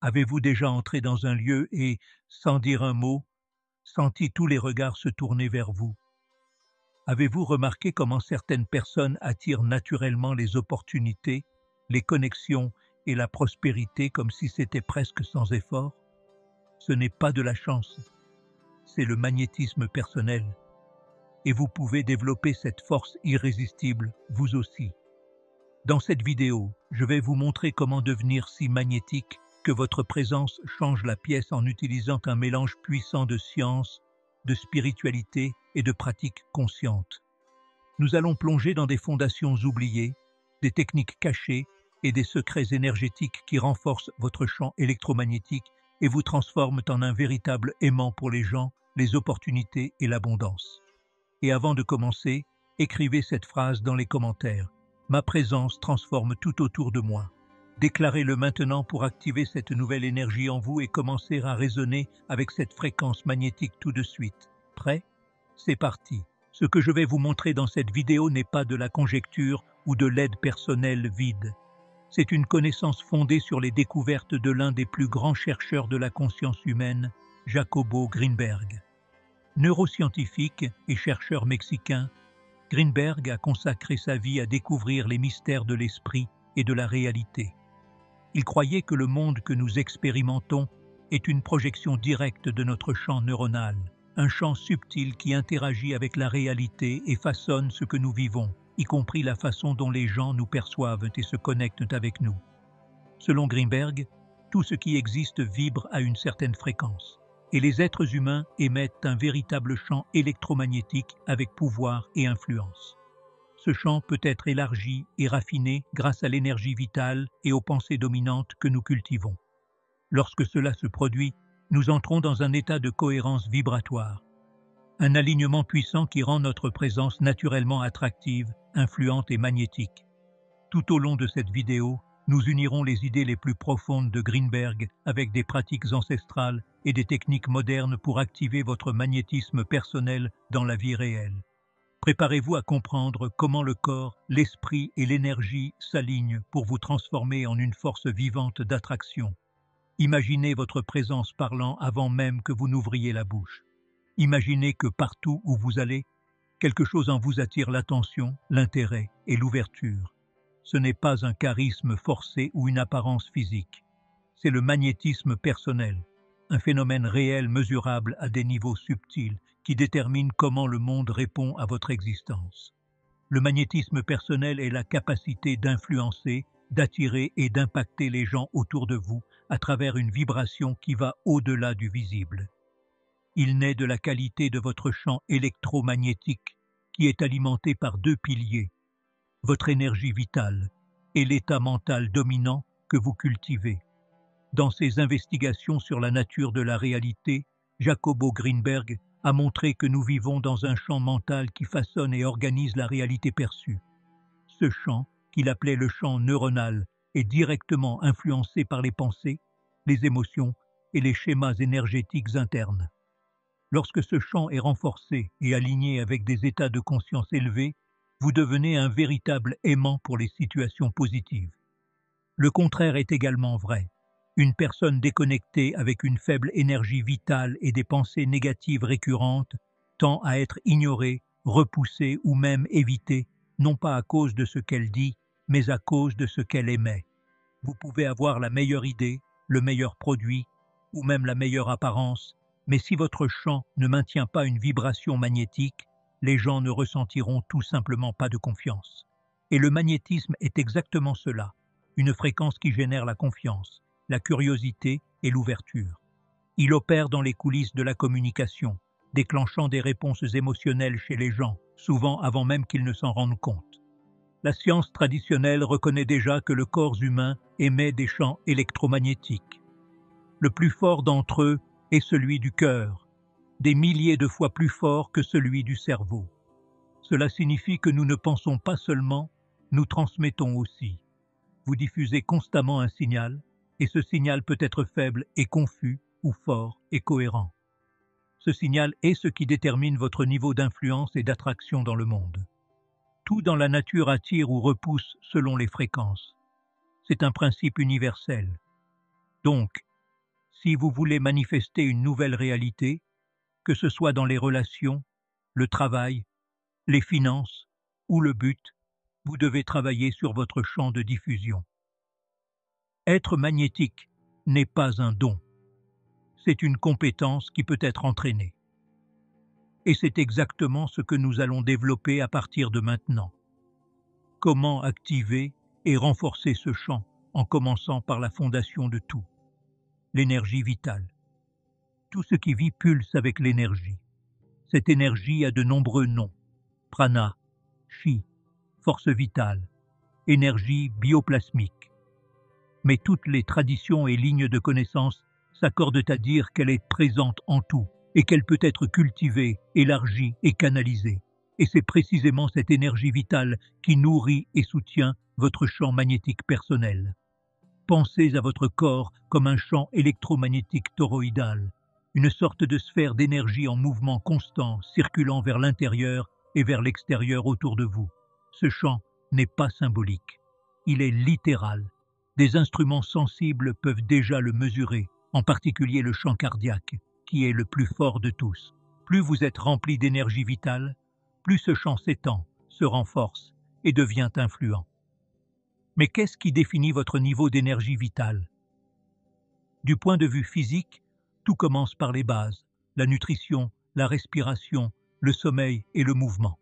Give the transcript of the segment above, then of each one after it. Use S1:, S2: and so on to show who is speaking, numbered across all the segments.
S1: Avez-vous déjà entré dans un lieu et, sans dire un mot, senti tous les regards se tourner vers vous? Avez-vous remarqué comment certaines personnes attirent naturellement les opportunités, les connexions et la prospérité comme si c'était presque sans effort? Ce n'est pas de la chance, c'est le magnétisme personnel. Et vous pouvez développer cette force irrésistible, vous aussi. Dans cette vidéo, je vais vous montrer comment devenir si magnétique que votre présence change la pièce en utilisant un mélange puissant de science, de spiritualité et de pratiques conscientes. Nous allons plonger dans des fondations oubliées, des techniques cachées et des secrets énergétiques qui renforcent votre champ électromagnétique et vous transforment en un véritable aimant pour les gens, les opportunités et l'abondance. Et avant de commencer, écrivez cette phrase dans les commentaires. Ma présence transforme tout autour de moi. Déclarez-le maintenant pour activer cette nouvelle énergie en vous et commencer à résonner avec cette fréquence magnétique tout de suite. Prêt? C'est parti. Ce que je vais vous montrer dans cette vidéo n'est pas de la conjecture ou de l'aide personnelle vide. C'est une connaissance fondée sur les découvertes de l'un des plus grands chercheurs de la conscience humaine, Jacobo Greenberg. Neuroscientifique et chercheur mexicain, Greenberg a consacré sa vie à découvrir les mystères de l'esprit et de la réalité. Il croyait que le monde que nous expérimentons est une projection directe de notre champ neuronal, un champ subtil qui interagit avec la réalité et façonne ce que nous vivons, y compris la façon dont les gens nous perçoivent et se connectent avec nous. Selon Greenberg, tout ce qui existe vibre à une certaine fréquence, et les êtres humains émettent un véritable champ électromagnétique avec pouvoir et influence. Ce champ peut être élargi et raffiné grâce à l'énergie vitale et aux pensées dominantes que nous cultivons. Lorsque cela se produit, nous entrons dans un état de cohérence vibratoire, un alignement puissant qui rend notre présence naturellement attractive, influente et magnétique. Tout au long de cette vidéo, nous unirons les idées les plus profondes de Greenberg avec des pratiques ancestrales et des techniques modernes pour activer votre magnétisme personnel dans la vie réelle. Préparez-vous à comprendre comment le corps, l'esprit et l'énergie s'alignent pour vous transformer en une force vivante d'attraction. Imaginez votre présence parlant avant même que vous n'ouvriez la bouche. Imaginez que partout où vous allez, quelque chose en vous attire l'attention, l'intérêt et l'ouverture. Ce n'est pas un charisme forcé ou une apparence physique. C'est le magnétisme personnel, un phénomène réel mesurable à des niveaux subtils qui détermine comment le monde répond à votre existence. Le magnétisme personnel est la capacité d'influencer, d'attirer et d'impacter les gens autour de vous à travers une vibration qui va au-delà du visible. Il naît de la qualité de votre champ électromagnétique qui est alimenté par deux piliers, votre énergie vitale et l'état mental dominant que vous cultivez. Dans ses investigations sur la nature de la réalité, Jacobo Greenberg a montré que nous vivons dans un champ mental qui façonne et organise la réalité perçue. Ce champ, qu'il appelait le champ neuronal, est directement influencé par les pensées, les émotions et les schémas énergétiques internes. Lorsque ce champ est renforcé et aligné avec des états de conscience élevés, vous devenez un véritable aimant pour les situations positives. Le contraire est également vrai. Une personne déconnectée avec une faible énergie vitale et des pensées négatives récurrentes tend à être ignorée, repoussée ou même évitée, non pas à cause de ce qu'elle dit, mais à cause de ce qu'elle émet. Vous pouvez avoir la meilleure idée, le meilleur produit, ou même la meilleure apparence, mais si votre champ ne maintient pas une vibration magnétique, les gens ne ressentiront tout simplement pas de confiance. Et le magnétisme est exactement cela, une fréquence qui génère la confiance, la curiosité et l'ouverture. Il opère dans les coulisses de la communication, déclenchant des réponses émotionnelles chez les gens, souvent avant même qu'ils ne s'en rendent compte. La science traditionnelle reconnaît déjà que le corps humain émet des champs électromagnétiques. Le plus fort d'entre eux est celui du cœur, des milliers de fois plus fort que celui du cerveau. Cela signifie que nous ne pensons pas seulement, nous transmettons aussi. Vous diffusez constamment un signal, et ce signal peut être faible et confus, ou fort et cohérent. Ce signal est ce qui détermine votre niveau d'influence et d'attraction dans le monde. Tout dans la nature attire ou repousse selon les fréquences. C'est un principe universel. Donc, Si vous voulez manifester une nouvelle réalité, que ce soit dans les relations, le travail, les finances ou le but, vous devez travailler sur votre champ de diffusion. Être magnétique n'est pas un don, c'est une compétence qui peut être entraînée. Et c'est exactement ce que nous allons développer à partir de maintenant. Comment activer et renforcer ce champ en commençant par la fondation de tout, l'énergie vitale. Tout ce qui vit pulse avec l'énergie. Cette énergie a de nombreux noms. Prana, chi, force vitale, énergie bioplasmique. Mais toutes les traditions et lignes de connaissance s'accordent à dire qu'elle est présente en tout et qu'elle peut être cultivée, élargie et canalisée. Et c'est précisément cette énergie vitale qui nourrit et soutient votre champ magnétique personnel. Pensez à votre corps comme un champ électromagnétique toroïdal, une sorte de sphère d'énergie en mouvement constant circulant vers l'intérieur et vers l'extérieur autour de vous. Ce champ n'est pas symbolique, il est littéral. Des instruments sensibles peuvent déjà le mesurer, en particulier le champ cardiaque, qui est le plus fort de tous. Plus vous êtes rempli d'énergie vitale, plus ce champ s'étend, se renforce et devient influent. Mais qu'est-ce qui définit votre niveau d'énergie vitale? Du point de vue physique, tout commence par les bases, la nutrition, la respiration, le sommeil et le mouvement.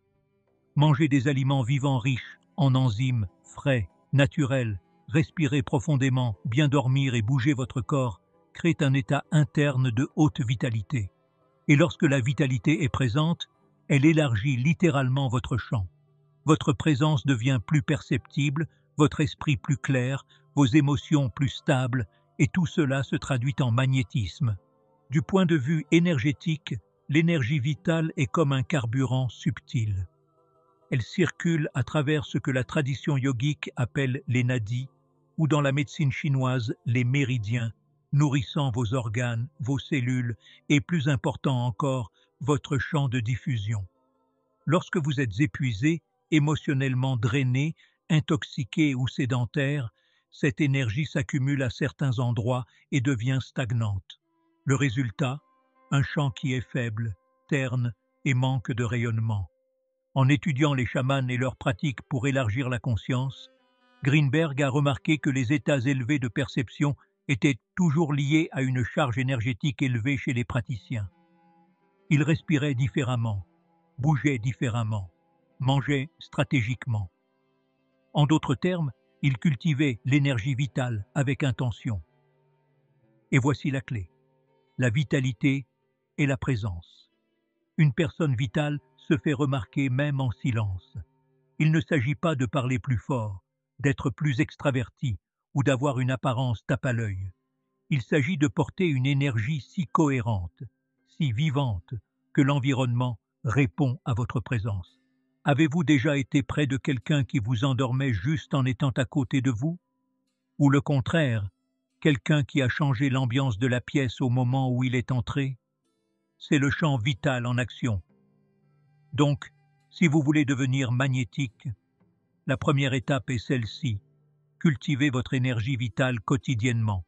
S1: Mangez des aliments vivants riches en enzymes, frais, naturels, respirer profondément, bien dormir et bouger votre corps créent un état interne de haute vitalité. Et lorsque la vitalité est présente, elle élargit littéralement votre champ. Votre présence devient plus perceptible, votre esprit plus clair, vos émotions plus stables, et tout cela se traduit en magnétisme. Du point de vue énergétique, l'énergie vitale est comme un carburant subtil. Elle circule à travers ce que la tradition yogique appelle les nadis, ou dans la médecine chinoise, les méridiens, nourrissant vos organes, vos cellules, et plus important encore, votre champ de diffusion. Lorsque vous êtes épuisé, émotionnellement drainé, intoxiqué ou sédentaire, cette énergie s'accumule à certains endroits et devient stagnante. Le résultat, un champ qui est faible, terne et manque de rayonnement. En étudiant les chamans et leurs pratiques pour élargir la conscience, Greenberg a remarqué que les états élevés de perception étaient toujours liés à une charge énergétique élevée chez les praticiens. Ils respiraient différemment, bougeaient différemment, mangeaient stratégiquement. En d'autres termes, ils cultivaient l'énergie vitale avec intention. Et voici la clé, la vitalité et la présence. Une personne vitale se fait remarquer même en silence. Il ne s'agit pas de parler plus fort, d'être plus extraverti ou d'avoir une apparence tape à l'œil. Il s'agit de porter une énergie si cohérente, si vivante, que l'environnement répond à votre présence. Avez-vous déjà été près de quelqu'un qui vous endormait juste en étant à côté de vous? Ou le contraire, quelqu'un qui a changé l'ambiance de la pièce au moment où il est entré? C'est le champ vital en action. Donc, si vous voulez devenir magnétique, la première étape est celle-ci. Cultivez votre énergie vitale quotidiennement.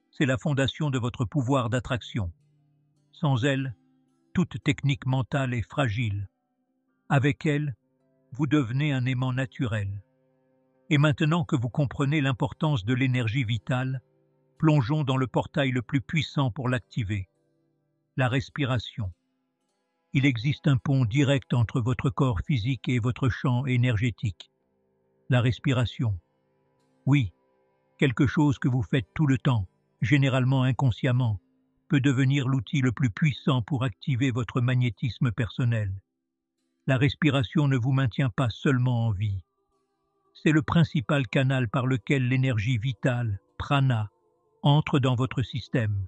S1: C'est la fondation de votre pouvoir d'attraction. Sans elle, toute technique mentale est fragile. Avec elle, vous devenez un aimant naturel. Et maintenant que vous comprenez l'importance de l'énergie vitale, plongeons dans le portail le plus puissant pour l'activer, la respiration. Il existe un pont direct entre votre corps physique et votre champ énergétique. La respiration. Oui, quelque chose que vous faites tout le temps, généralement inconsciemment, peut devenir l'outil le plus puissant pour activer votre magnétisme personnel. La respiration ne vous maintient pas seulement en vie. C'est le principal canal par lequel l'énergie vitale, prana, entre dans votre système.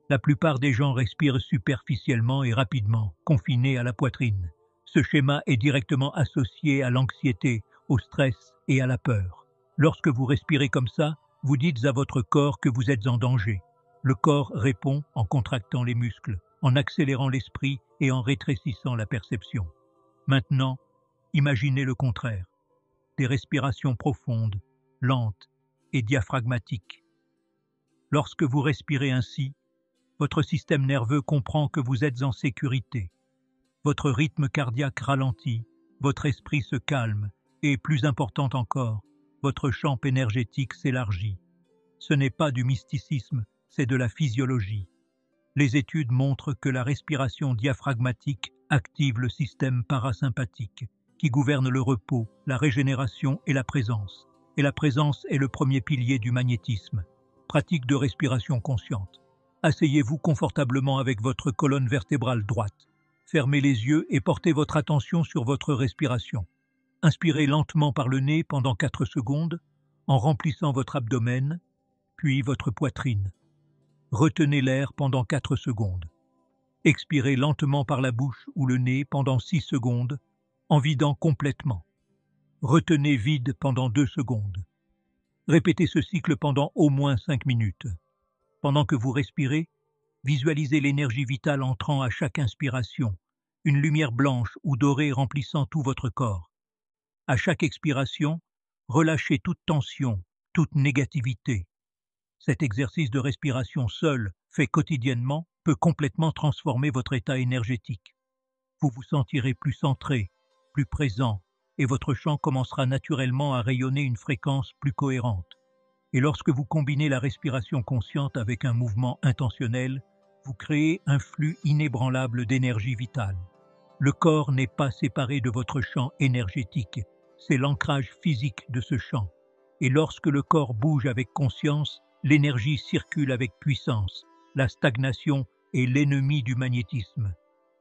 S1: La plupart des gens respirent superficiellement et rapidement, confinés à la poitrine. Ce schéma est directement associé à l'anxiété, au stress et à la peur. Lorsque vous respirez comme ça, vous dites à votre corps que vous êtes en danger. Le corps répond en contractant les muscles, en accélérant l'esprit et en rétrécissant la perception. Maintenant, imaginez le contraire. Des respirations profondes, lentes et diaphragmatiques. Lorsque vous respirez ainsi, votre système nerveux comprend que vous êtes en sécurité. Votre rythme cardiaque ralentit, votre esprit se calme et, plus important encore, votre champ énergétique s'élargit. Ce n'est pas du mysticisme, c'est de la physiologie. Les études montrent que la respiration diaphragmatique active le système parasympathique, qui gouverne le repos, la régénération et la présence. Et la présence est le premier pilier du magnétisme. Pratique de respiration consciente. Asseyez-vous confortablement avec votre colonne vertébrale droite. Fermez les yeux et portez votre attention sur votre respiration. Inspirez lentement par le nez pendant 4 secondes, en remplissant votre abdomen, puis votre poitrine. Retenez l'air pendant 4 secondes. Expirez lentement par la bouche ou le nez pendant 6 secondes, en vidant complètement. Retenez vide pendant 2 secondes. Répétez ce cycle pendant au moins 5 minutes. Pendant que vous respirez, visualisez l'énergie vitale entrant à chaque inspiration, une lumière blanche ou dorée remplissant tout votre corps. À chaque expiration, relâchez toute tension, toute négativité. Cet exercice de respiration seul, fait quotidiennement, peut complètement transformer votre état énergétique. Vous vous sentirez plus centré, plus présent, et votre champ commencera naturellement à rayonner une fréquence plus cohérente. Et lorsque vous combinez la respiration consciente avec un mouvement intentionnel, vous créez un flux inébranlable d'énergie vitale. Le corps n'est pas séparé de votre champ énergétique, c'est l'ancrage physique de ce champ. Et lorsque le corps bouge avec conscience, l'énergie circule avec puissance. La stagnation est l'ennemi du magnétisme.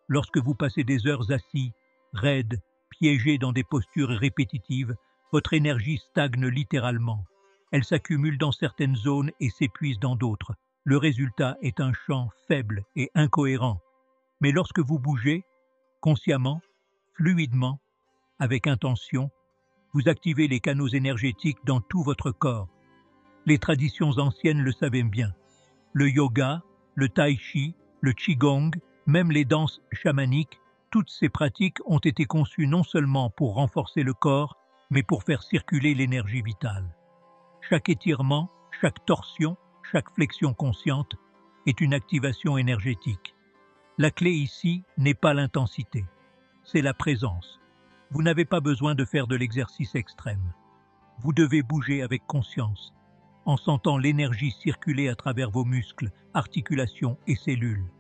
S1: Lorsque vous passez des heures assis, raides, piégés dans des postures répétitives, votre énergie stagne littéralement. Elle s'accumule dans certaines zones et s'épuise dans d'autres. Le résultat est un champ faible et incohérent. Mais lorsque vous bougez, consciemment, fluidement, avec intention, vous activez les canaux énergétiques dans tout votre corps. Les traditions anciennes le savaient bien. Le yoga, le tai chi, le qigong, même les danses chamaniques, toutes ces pratiques ont été conçues non seulement pour renforcer le corps, mais pour faire circuler l'énergie vitale. Chaque étirement, chaque torsion, chaque flexion consciente est une activation énergétique. La clé ici n'est pas l'intensité, c'est la présence. Vous n'avez pas besoin de faire de l'exercice extrême. Vous devez bouger avec conscience, en sentant l'énergie circuler à travers vos muscles, articulations et cellules.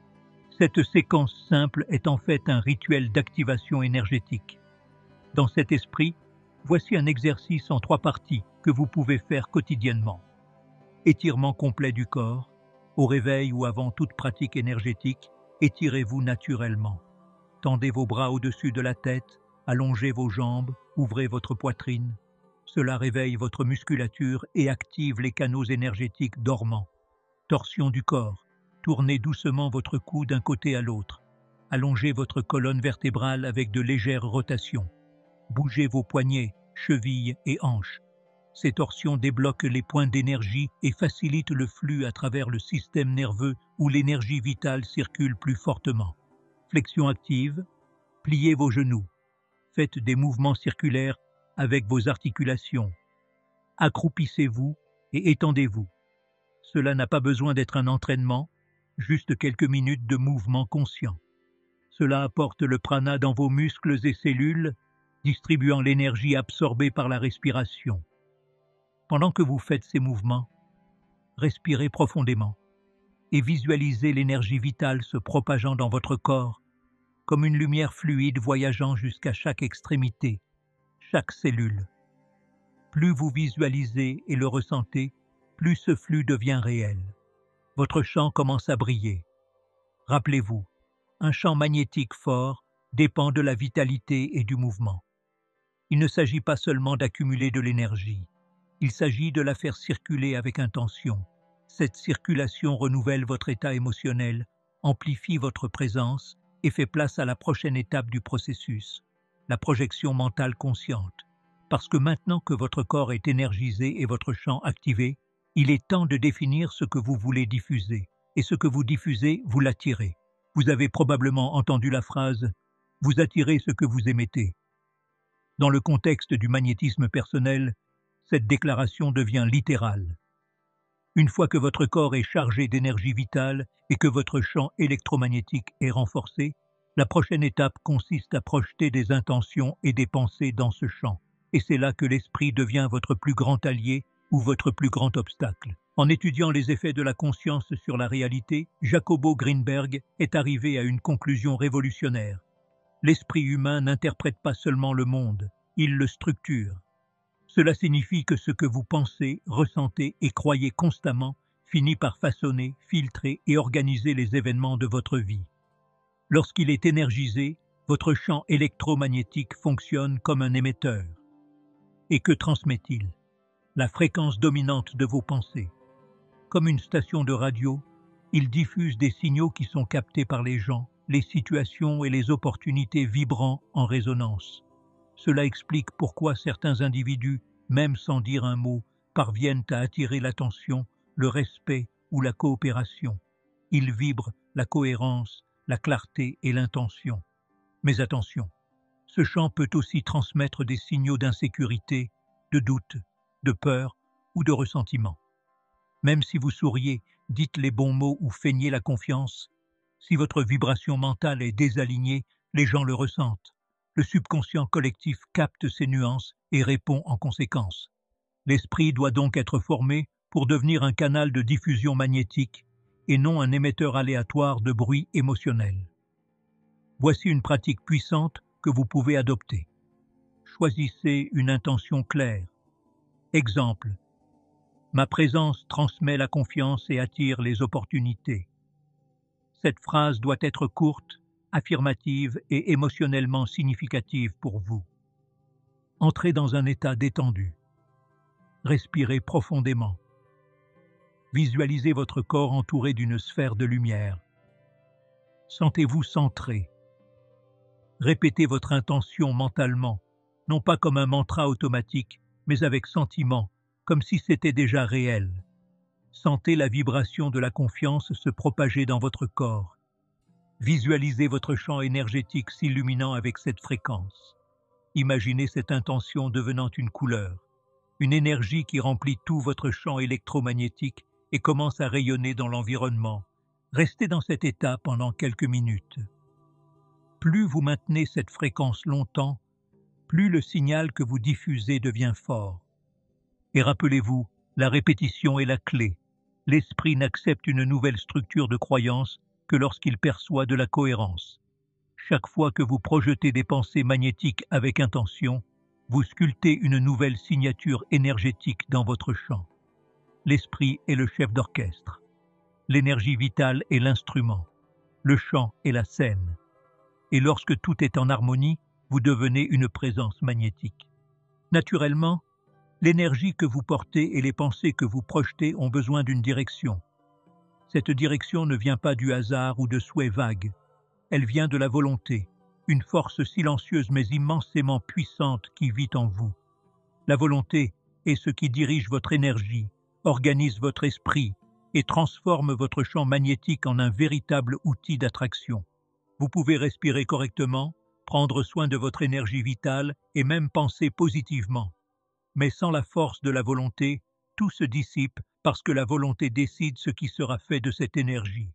S1: Cette séquence simple est en fait un rituel d'activation énergétique. Dans cet esprit, voici un exercice en 3 parties que vous pouvez faire quotidiennement. Étirement complet du corps. Au réveil ou avant toute pratique énergétique, étirez-vous naturellement. Tendez vos bras au-dessus de la tête, allongez vos jambes, ouvrez votre poitrine. Cela réveille votre musculature et active les canaux énergétiques dormants. Torsion du corps. Tournez doucement votre cou d'un côté à l'autre. Allongez votre colonne vertébrale avec de légères rotations. Bougez vos poignets, chevilles et hanches. Ces torsions débloquent les points d'énergie et facilitent le flux à travers le système nerveux où l'énergie vitale circule plus fortement. Flexion active. Pliez vos genoux. Faites des mouvements circulaires avec vos articulations. Accroupissez-vous et étendez-vous. Cela n'a pas besoin d'être un entraînement, juste quelques minutes de mouvement conscient. Cela apporte le prana dans vos muscles et cellules, distribuant l'énergie absorbée par la respiration. Pendant que vous faites ces mouvements, respirez profondément et visualisez l'énergie vitale se propageant dans votre corps, comme une lumière fluide voyageant jusqu'à chaque extrémité, chaque cellule. Plus vous visualisez et le ressentez, plus ce flux devient réel. Votre champ commence à briller. Rappelez-vous, un champ magnétique fort dépend de la vitalité et du mouvement. Il ne s'agit pas seulement d'accumuler de l'énergie, il s'agit de la faire circuler avec intention. Cette circulation renouvelle votre état émotionnel, amplifie votre présence et fait place à la prochaine étape du processus, la projection mentale consciente. Parce que maintenant que votre corps est énergisé et votre champ activé, il est temps de définir ce que vous voulez diffuser. Et ce que vous diffusez, vous l'attirez. Vous avez probablement entendu la phrase « Vous attirez ce que vous émettez ». Dans le contexte du magnétisme personnel, cette déclaration devient littérale. Une fois que votre corps est chargé d'énergie vitale et que votre champ électromagnétique est renforcé, la prochaine étape consiste à projeter des intentions et des pensées dans ce champ. Et c'est là que l'esprit devient votre plus grand allié ou votre plus grand obstacle. En étudiant les effets de la conscience sur la réalité, Jacobo Greenberg est arrivé à une conclusion révolutionnaire. L'esprit humain n'interprète pas seulement le monde, il le structure. Cela signifie que ce que vous pensez, ressentez et croyez constamment finit par façonner, filtrer et organiser les événements de votre vie. Lorsqu'il est énergisé, votre champ électromagnétique fonctionne comme un émetteur. Et que transmet-il? La fréquence dominante de vos pensées. Comme une station de radio, il diffuse des signaux qui sont captés par les gens, les situations et les opportunités vibrant en résonance. Cela explique pourquoi certains individus, même sans dire un mot, parviennent à attirer l'attention, le respect ou la coopération. Ils vibrent la cohérence, la clarté et l'intention. Mais attention, ce champ peut aussi transmettre des signaux d'insécurité, de doute, de peur ou de ressentiment. Même si vous souriez, dites les bons mots ou feignez la confiance, si votre vibration mentale est désalignée, les gens le ressentent. Le subconscient collectif capte ces nuances et répond en conséquence. L'esprit doit donc être formé pour devenir un canal de diffusion magnétique et non un émetteur aléatoire de bruit émotionnel. Voici une pratique puissante que vous pouvez adopter. Choisissez une intention claire. Exemple. Ma présence transmet la confiance et attire les opportunités. Cette phrase doit être courte, affirmative et émotionnellement significative pour vous. Entrez dans un état détendu. Respirez profondément. Visualisez votre corps entouré d'une sphère de lumière. Sentez-vous centré. Répétez votre intention mentalement, non pas comme un mantra automatique, mais avec sentiment, comme si c'était déjà réel. Sentez la vibration de la confiance se propager dans votre corps. Visualisez votre champ énergétique s'illuminant avec cette fréquence. Imaginez cette intention devenant une couleur, une énergie qui remplit tout votre champ électromagnétique et commence à rayonner dans l'environnement. Restez dans cet état pendant quelques minutes. Plus vous maintenez cette fréquence longtemps, plus le signal que vous diffusez devient fort. Et rappelez-vous, la répétition est la clé. L'esprit n'accepte une nouvelle structure de croyance que lorsqu'il perçoit de la cohérence. Chaque fois que vous projetez des pensées magnétiques avec intention, vous sculptez une nouvelle signature énergétique dans votre champ. L'esprit est le chef d'orchestre. L'énergie vitale est l'instrument. Le chant est la scène. Et lorsque tout est en harmonie, vous devenez une présence magnétique. Naturellement, l'énergie que vous portez et les pensées que vous projetez ont besoin d'une direction. Cette direction ne vient pas du hasard ou de souhaits vagues. Elle vient de la volonté, une force silencieuse mais immensément puissante qui vit en vous. La volonté est ce qui dirige votre énergie, organise votre esprit et transforme votre champ magnétique en un véritable outil d'attraction. Vous pouvez respirer correctement, prendre soin de votre énergie vitale et même penser positivement. Mais sans la force de la volonté, tout se dissipe parce que la volonté décide ce qui sera fait de cette énergie.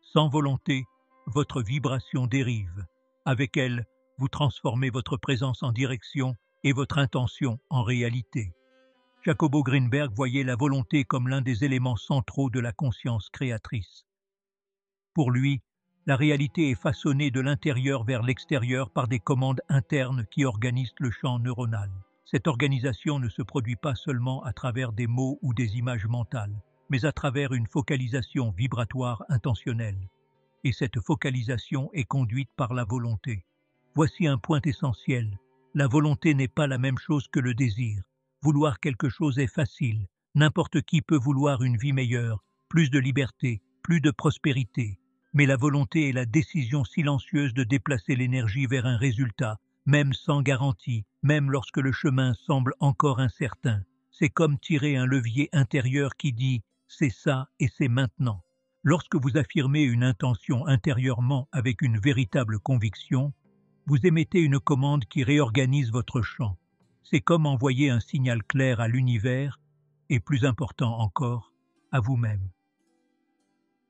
S1: Sans volonté, votre vibration dérive. Avec elle, vous transformez votre présence en direction et votre intention en réalité. Jacobo Greenberg voyait la volonté comme l'un des éléments centraux de la conscience créatrice. Pour lui, la réalité est façonnée de l'intérieur vers l'extérieur par des commandes internes qui organisent le champ neuronal. Cette organisation ne se produit pas seulement à travers des mots ou des images mentales, mais à travers une focalisation vibratoire intentionnelle. Et cette focalisation est conduite par la volonté. Voici un point essentiel. La volonté n'est pas la même chose que le désir. Vouloir quelque chose est facile. N'importe qui peut vouloir une vie meilleure, plus de liberté, plus de prospérité. Mais la volonté est la décision silencieuse de déplacer l'énergie vers un résultat, même sans garantie, même lorsque le chemin semble encore incertain. C'est comme tirer un levier intérieur qui dit « c'est ça et c'est maintenant ». Lorsque vous affirmez une intention intérieurement avec une véritable conviction, vous émettez une commande qui réorganise votre champ. C'est comme envoyer un signal clair à l'univers, et plus important encore, à vous-même.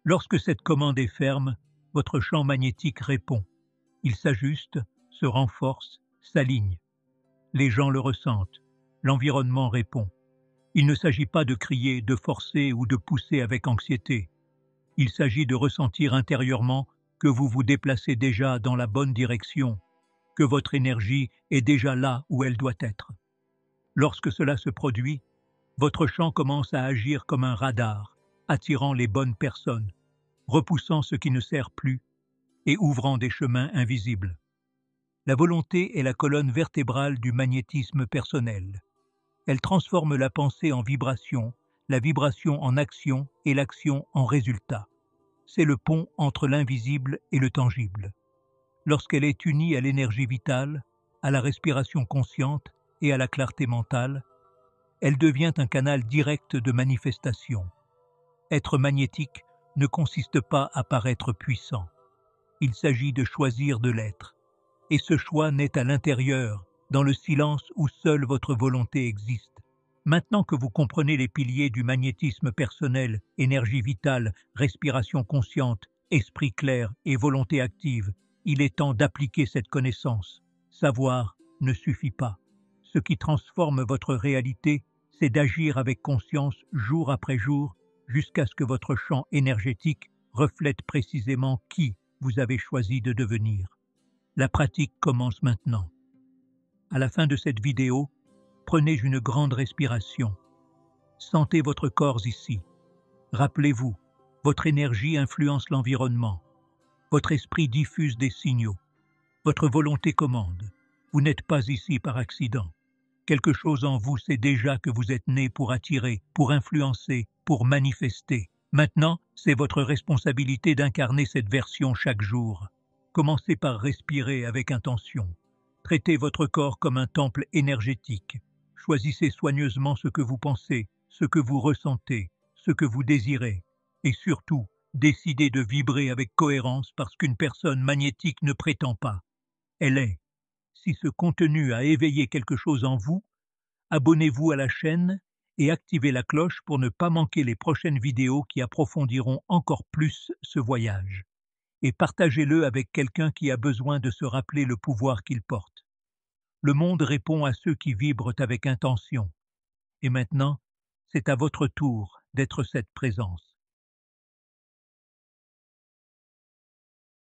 S1: Lorsque cette commande est ferme, votre champ magnétique répond. Il s'ajuste, se renforce, s'aligne. Les gens le ressentent. L'environnement répond. Il ne s'agit pas de crier, de forcer ou de pousser avec anxiété. Il s'agit de ressentir intérieurement que vous vous déplacez déjà dans la bonne direction, que votre énergie est déjà là où elle doit être. Lorsque cela se produit, votre champ commence à agir comme un radar, attirant les bonnes personnes, repoussant ce qui ne sert plus et ouvrant des chemins invisibles. La volonté est la colonne vertébrale du magnétisme personnel. Elle transforme la pensée en vibration, la vibration en action et l'action en résultat. C'est le pont entre l'invisible et le tangible. Lorsqu'elle est unie à l'énergie vitale, à la respiration consciente et à la clarté mentale, elle devient un canal direct de manifestation. Être magnétique ne consiste pas à paraître puissant. Il s'agit de choisir de l'être. Et ce choix naît à l'intérieur, dans le silence où seule votre volonté existe. Maintenant que vous comprenez les piliers du magnétisme personnel, énergie vitale, respiration consciente, esprit clair et volonté active, il est temps d'appliquer cette connaissance. Savoir ne suffit pas. Ce qui transforme votre réalité, c'est d'agir avec conscience jour après jour, jusqu'à ce que votre champ énergétique reflète précisément qui vous avez choisi de devenir. La pratique commence maintenant. À la fin de cette vidéo, prenez une grande respiration. Sentez votre corps ici. Rappelez-vous, votre énergie influence l'environnement. Votre esprit diffuse des signaux. Votre volonté commande. Vous n'êtes pas ici par accident. Quelque chose en vous sait déjà que vous êtes né pour attirer, pour influencer, pour manifester. Maintenant, c'est votre responsabilité d'incarner cette version chaque jour. Commencez par respirer avec intention. Traitez votre corps comme un temple énergétique. Choisissez soigneusement ce que vous pensez, ce que vous ressentez, ce que vous désirez. Et surtout, décidez de vibrer avec cohérence parce qu'une personne magnétique ne prétend pas. Elle est. Si ce contenu a éveillé quelque chose en vous, abonnez-vous à la chaîne et activez la cloche pour ne pas manquer les prochaines vidéos qui approfondiront encore plus ce voyage. Et partagez-le avec quelqu'un qui a besoin de se rappeler le pouvoir qu'il porte. Le monde répond à ceux qui vibrent avec intention. Et maintenant, c'est à votre tour d'être cette présence.